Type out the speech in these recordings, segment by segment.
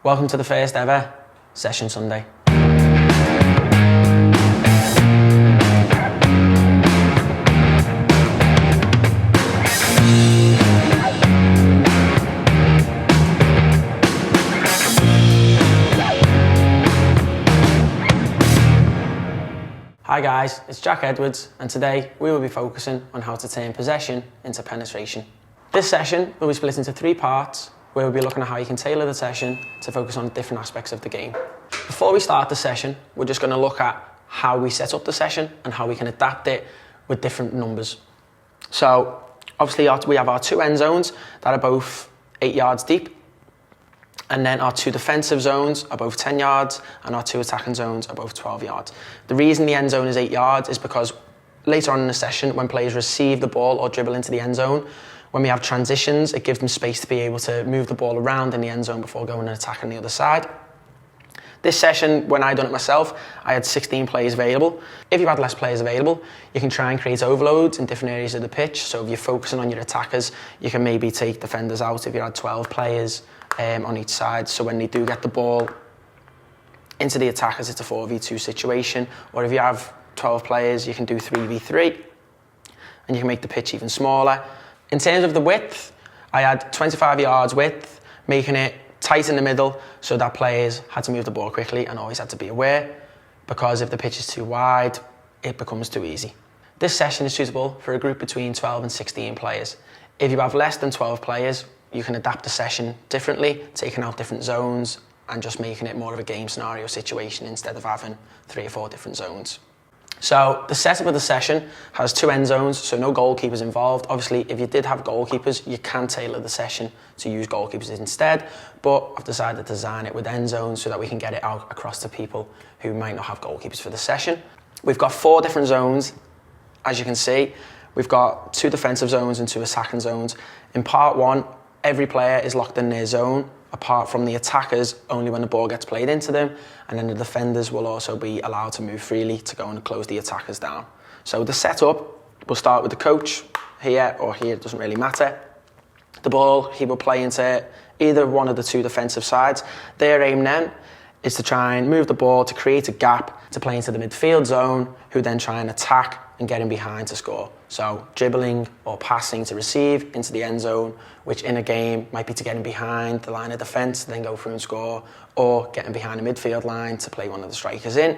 Welcome to the first ever Session Sunday. Hi guys, it's Jack Edwards, and today we will be focusing on how to turn possession into penetration. This session will be split into 3 parts, where we'll be looking at how you can tailor the session to focus on different aspects of the game. Before we start the session, we're just going to look at how we set up the session and how we can adapt it with different numbers. So obviously we have our 2 end zones that are both 8 yards deep, and then our 2 defensive zones are both 10 yards and our 2 attacking zones are both 12 yards. The reason the end zone is 8 yards is because later on in the session, when players receive the ball or dribble into the end zone, when we have transitions, it gives them space to be able to move the ball around in the end zone before going and attacking the other side. This session, when I done it myself, I had 16 players available. If you had less players available, you can try and create overloads in different areas of the pitch. So if you're focusing on your attackers, you can maybe take defenders out if you had 12 players on each side. So when they do get the ball into the attackers, it's a 4v2 situation. Or if you have 12 players, you can do 3v3, and you can make the pitch even smaller. In terms of the width, I had 25 yards width, making it tight in the middle so that players had to move the ball quickly and always had to be aware, because if the pitch is too wide, it becomes too easy. This session is suitable for a group between 12 and 16 players. If you have less than 12 players, you can adapt the session differently, taking out different zones and just making it more of a game scenario situation instead of having 3 or 4 different zones. So the setup of the session has 2 end zones, so no goalkeepers involved. Obviously, if you did have goalkeepers, you can tailor the session to use goalkeepers instead, but I've decided to design it with end zones so that we can get it out across to people who might not have goalkeepers for the session. We've got 4 different zones, as you can see. We've got 2 defensive zones and 2 attacking zones. In part 1, every player is locked in their zone, apart from the attackers, only when the ball gets played into them, and then the defenders will also be allowed to move freely to go and close the attackers down. So the setup, we'll start with the coach here or here, it doesn't really matter. The ball, he will play into either one of the 2 defensive sides. Their aim then is to try and move the ball to create a gap to play into the midfield zone, who then try and attack and get in behind to score. So dribbling or passing to receive into the end zone, which in a game might be to get in behind the line of defence, then go through and score, or getting behind the midfield line to play one of the strikers in.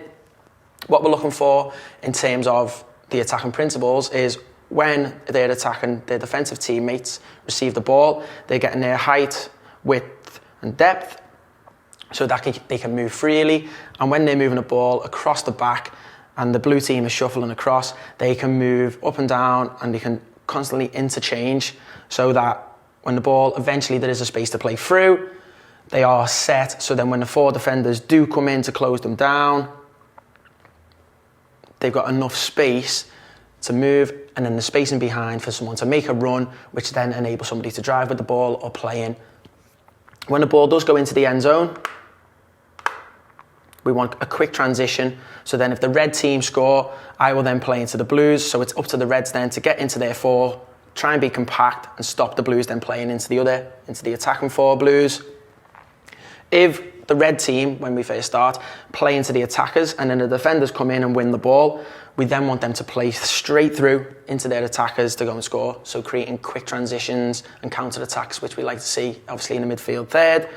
What we're looking for in terms of the attacking principles is when they're attacking, their defensive teammates receive the ball, they're getting their height, width and depth so that they can move freely. And when they're moving the ball across the back and the blue team is shuffling across, they can move up and down and they can constantly interchange so that when the ball, eventually there is a space to play through, they are set, so then when the 4 defenders do come in to close them down, they've got enough space to move, and then the space in behind for someone to make a run, which then enables somebody to drive with the ball or play in. When the ball does go into the end zone, we want a quick transition. So then if the red team score, I will then play into the blues. So it's up to the reds then to get into their 4, try and be compact and stop the blues then playing into the attacking 4 blues. If the red team, when we first start, play into the attackers and then the defenders come in and win the ball, we then want them to play straight through into their attackers to go and score. So creating quick transitions and counter attacks, which we like to see obviously in the midfield third.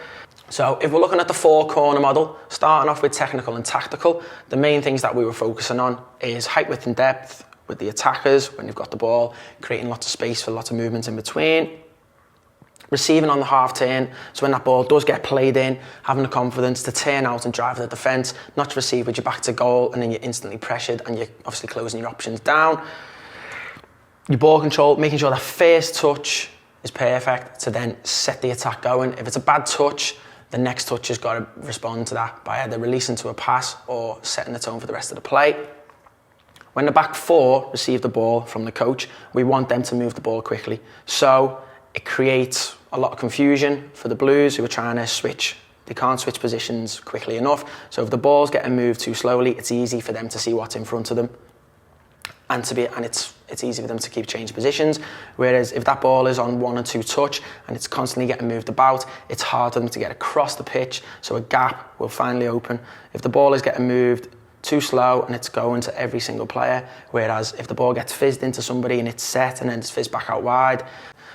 So if we're looking at the 4 corner model, starting off with technical and tactical, the main things that we were focusing on is height, width and depth with the attackers when you've got the ball, creating lots of space for lots of movements in between. Receiving on the half turn, so when that ball does get played in, having the confidence to turn out and drive the defence, not to receive with your back to goal and then you're instantly pressured and you're obviously closing your options down. Your ball control, making sure that first touch is perfect to then set the attack going. If it's a bad touch, the next touch has got to respond to that by either releasing to a pass or setting the tone for the rest of the play. When the back 4 receive the ball from the coach, we want them to move the ball quickly. So it creates a lot of confusion for the blues who are trying to switch. They can't switch positions quickly enough. So if the ball's getting moved too slowly, it's easy for them to see what's in front of them. and it's easy for them to keep changing positions. Whereas if that ball is on 1 or 2 touch and it's constantly getting moved about, it's hard for them to get across the pitch, so a gap will finally open. If the ball is getting moved too slow and it's going to every single player, whereas if the ball gets fizzed into somebody and it's set and then it's fizzed back out wide.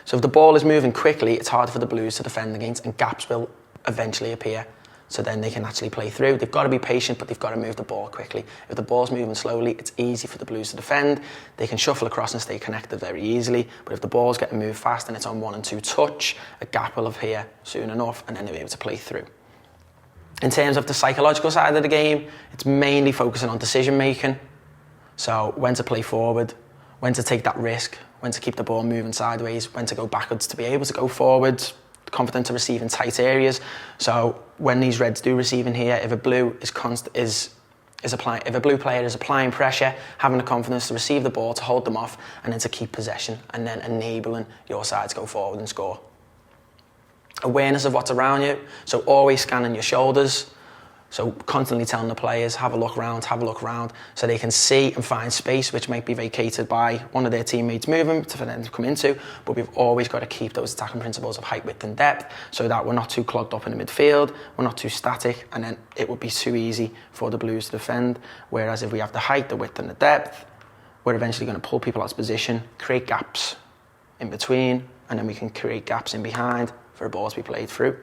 So if the ball is moving quickly, it's hard for the Blues to defend against, and gaps will eventually appear. So then they can actually play through. They've got to be patient, but they've got to move the ball quickly. If the ball's moving slowly, it's easy for the Blues to defend. They can shuffle across and stay connected very easily. But if the ball's getting moved fast and it's on 1 and 2 touch, a gap will appear soon enough, and then they'll be able to play through. In terms of the psychological side of the game, it's mainly focusing on decision making. So when to play forward, when to take that risk, when to keep the ball moving sideways, when to go backwards to be able to go forwards, confident to receive in tight areas. So when these Reds do receive in here, if a blue if a blue player is applying pressure, having the confidence to receive the ball, to hold them off, and then to keep possession, and then enabling your side to go forward and score. Awareness of what's around you, so always scanning your shoulders. So constantly telling the players, have a look around, so they can see and find space which might be vacated by one of their teammates moving for them to come into. But we've always got to keep those attacking principles of height, width and depth, so that we're not too clogged up in the midfield, we're not too static, and then it would be too easy for the Blues to defend. Whereas if we have the height, the width and the depth, we're eventually going to pull people out of position, create gaps in between, and then we can create gaps in behind for a ball to be played through.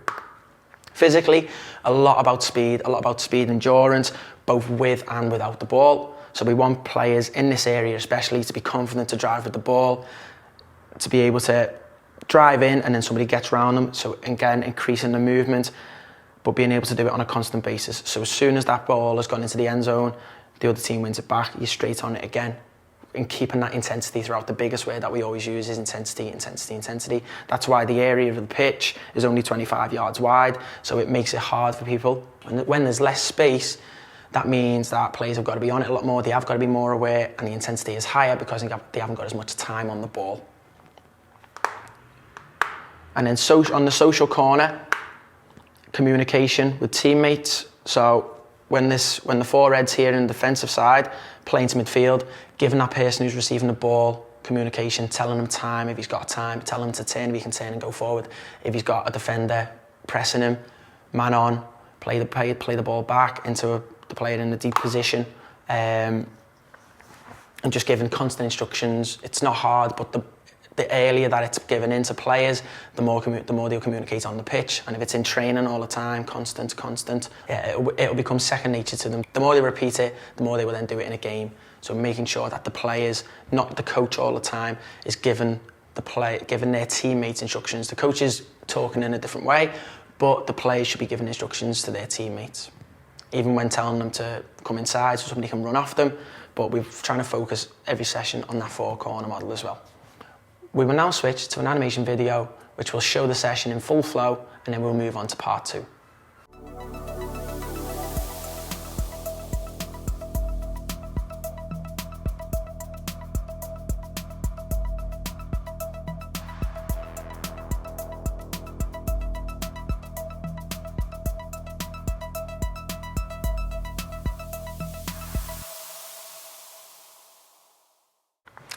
Physically, a lot about speed endurance, both with and without the ball. So we want players in this area especially to be confident to drive with the ball, to be able to drive in and then somebody gets around them. So again, increasing the movement, but being able to do it on a constant basis. So as soon as that ball has gone into the end zone, the other team wins it back, you're straight on it again. And keeping that intensity throughout. The biggest word that we always use is intensity. That's why the area of the pitch is only 25 yards wide, so it makes it hard for people. When there's less space, that means that players have got to be on it a lot more, they have got to be more aware, and the intensity is higher because they haven't got as much time on the ball. And then on the social corner, communication with teammates. So when the 4 Reds here in the defensive side, playing to midfield, giving that person who's receiving the ball communication, telling him time if he's got time, telling him to turn if he can turn and go forward. If he's got a defender pressing him, man on, play the ball back into the player in a deep position, and just giving constant instructions. It's not hard, but the earlier that it's given into players, the more they'll communicate on the pitch. And if it's in training all the time, constant, it'll become second nature to them. The more they repeat it, the more they will then do it in a game. So making sure that the players, not the coach all the time, is giving their teammates instructions. The coach is talking in a different way, but the players should be giving instructions to their teammates. Even when telling them to come inside so somebody can run off them, but we're trying to focus every session on that 4-corner model as well. We will now switch to an animation video which will show the session in full flow, and then we'll move on to part 2.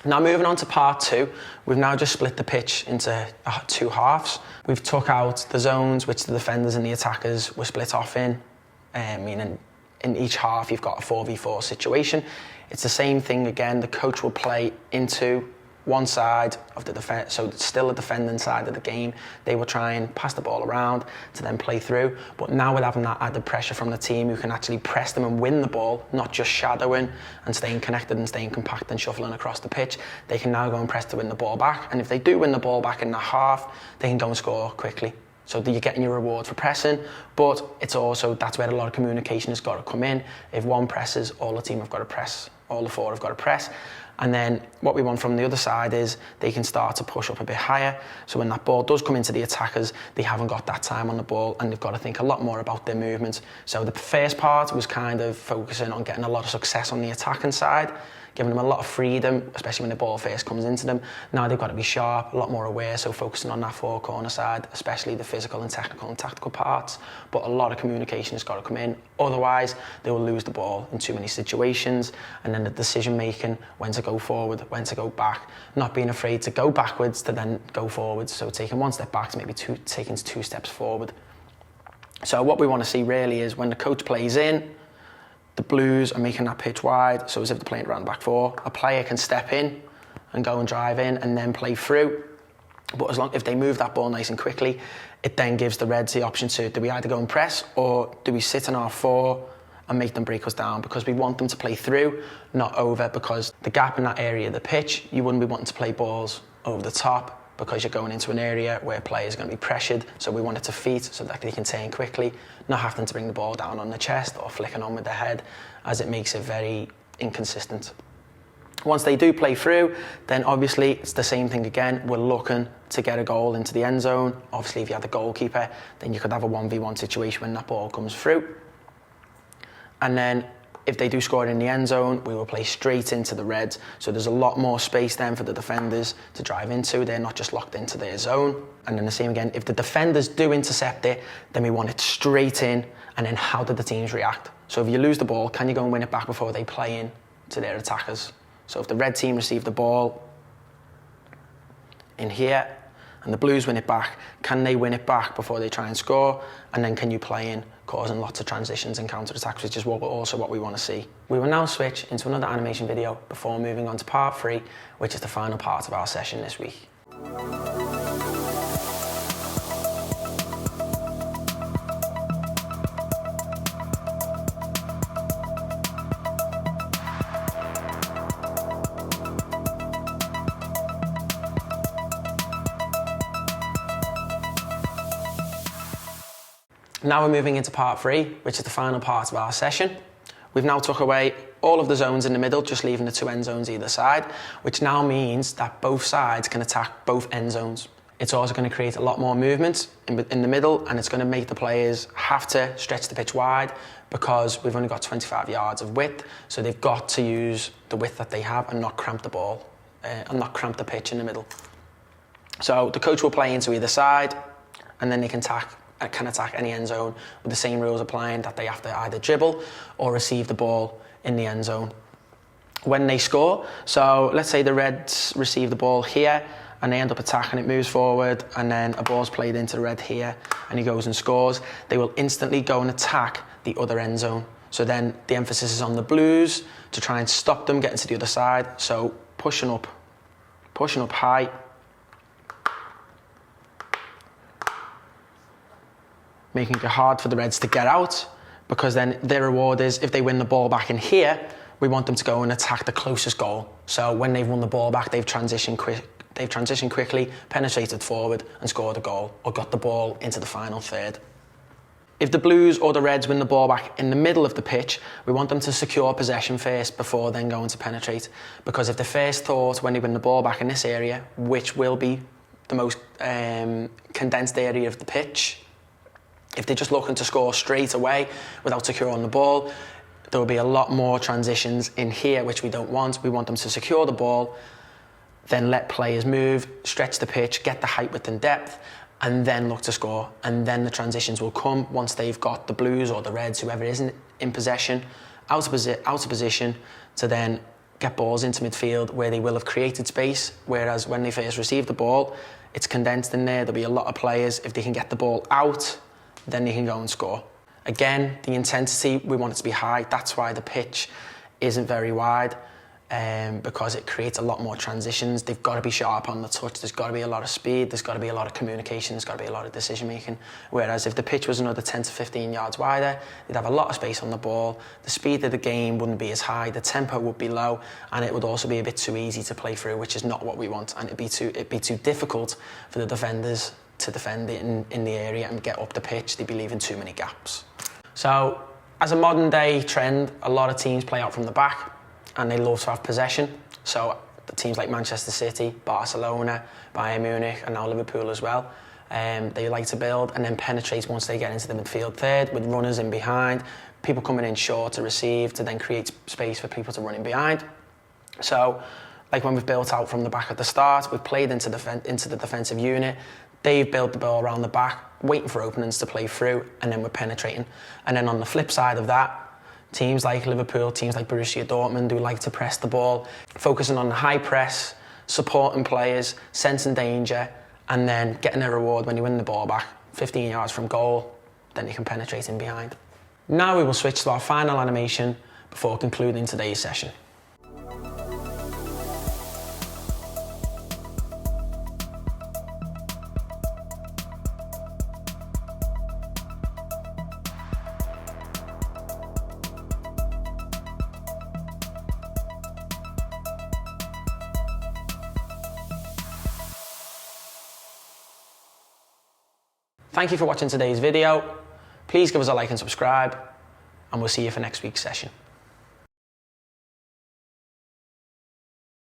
Now moving on to part 2, we've now just split the pitch into 2 halves. We've took out the zones which the defenders and the attackers were split off in, meaning in each half you've got a 4v4 situation. It's the same thing again, the coach will play into one side of the defense, so it's still a defending side of the game. They will try and pass the ball around to then play through, but now with having that added pressure from the team who can actually press them and win the ball, not just shadowing and staying connected and staying compact and shuffling across the pitch, they can now go and press to win the ball back. And if they do win the ball back in the half, they can go and score quickly. So you're getting your reward for pressing, but it's also, that's where a lot of communication has got to come in. If one presses, all the team have got to press, all the 4 have got to press. And then what we want from the other side is they can start to push up a bit higher. So when that ball does come into the attackers, they haven't got that time on the ball and they've got to think a lot more about their movements. So the first part was kind of focusing on getting a lot of success on the attacking side, giving them a lot of freedom, especially when the ball first comes into them. Now they've got to be sharp, a lot more aware, so focusing on that four corner side, especially the physical and technical and tactical parts. But a lot of communication has got to come in. Otherwise, they will lose the ball in too many situations. And then the decision making, when to go forward, when to go back, not being afraid to go backwards to then go forwards. So taking one step back to maybe taking two steps forward. So what we want to see really is when the coach plays in, the Blues are making that pitch wide, so as if they're playing around the back four. A player can step in and go and drive in and then play through. But if they move that ball nice and quickly, it then gives the Reds the option to, do we either go and press or do we sit in our four and make them break us down? Because we want them to play through, not over, because the gap in that area of the pitch, you wouldn't be wanting to play balls over the top because you're going into an area where players are going to be pressured. So we want it to feet so that they can turn quickly, not having to bring the ball down on the chest or flicking on with the head, as it makes it very inconsistent. Once they do play through, then obviously it's the same thing again. We're looking to get a goal into the end zone. Obviously, if you had the goalkeeper, then you could have a 1v1 situation when that ball comes through. And then if they do score in the end zone, we will play straight into the Reds. So there's a lot more space then for the defenders to drive into. They're not just locked into their zone. And then the same again, if the defenders do intercept it, then we want it straight in. And then how do the teams react? So if you lose the ball, can you go and win it back before they play in to their attackers? So if the red team receive the ball in here and the Blues win it back, can they win it back before they try and score? And then can you play in, causing lots of transitions and counter-attacks, which is also what we want to see. We will now switch into another animation video before moving on to part 3, which is the final part of our session this week. Now we're moving into part 3, which is the final part of our session. We've now took away all of the zones in the middle, just leaving the 2 end zones either side, which now means that both sides can attack both end zones. It's also going to create a lot more movement in the middle, and it's going to make the players have to stretch the pitch wide because we've only got 25 yards of width, so they've got to use the width that they have and not cramp the ball, and not cramp the pitch in the middle. So the coach will play into either side, and then they can attack any end zone with the same rules applying, that they have to either dribble or receive the ball in the end zone when they score. So let's say the Reds receive the ball here and they end up attacking, it moves forward, and then a ball's played into the Red here and he goes and scores. They will instantly go and attack the other end zone. So then the emphasis is on the Blues to try and stop them getting to the other side. So pushing up high, making it hard for the Reds to get out, because then their reward is, if they win the ball back in here, we want them to go and attack the closest goal. So when they've won the ball back, they've transitioned quickly, penetrated forward and scored a goal, or got the ball into the final third. If the Blues or the Reds win the ball back in the middle of the pitch, we want them to secure possession first before then going to penetrate. Because if the first thought when they win the ball back in this area, which will be the most condensed area of the pitch, if they're just looking to score straight away without securing the ball, there will be a lot more transitions in here, which we don't want. We want them to secure the ball, then let players move, stretch the pitch, get the height, width and depth, and then look to score. And then the transitions will come once they've got the Blues or the Reds, whoever is in possession, out of position, to then get balls into midfield where they will have created space. Whereas when they first receive the ball, it's condensed in there. There'll be a lot of players. If they can get the ball out, then they can go and score. Again, the intensity, we want it to be high. That's why the pitch isn't very wide, because it creates a lot more transitions. They've got to be sharp on the touch. There's got to be a lot of speed. There's got to be a lot of communication. There's got to be a lot of decision making. Whereas if the pitch was another 10 to 15 yards wider, they'd have a lot of space on the ball. The speed of the game wouldn't be as high. The tempo would be low, and it would also be a bit too easy to play through, which is not what we want. And it'd be too difficult for the defenders to defend it in the area and get up the pitch. They'd be leaving too many gaps. So as a modern day trend, a lot of teams play out from the back and they love to have possession. So the teams like Manchester City, Barcelona, Bayern Munich, and now Liverpool as well, they like to build and then penetrate once they get into the midfield third, with runners in behind, people coming in short to receive, to then create space for people to run in behind. So, like when we've built out from the back at the start, we've played into the defensive unit, they've built the ball around the back, waiting for openings to play through, and then we're penetrating. And then on the flip side of that, teams like Liverpool, teams like Borussia Dortmund, who like to press the ball, focusing on the high press, supporting players, sensing danger, and then getting a reward when you win the ball back 15 yards from goal, then you can penetrate in behind. Now we will switch to our final animation before concluding today's session. Thank you for watching today's video. Please give us a like and subscribe, and we'll see you for next week's session.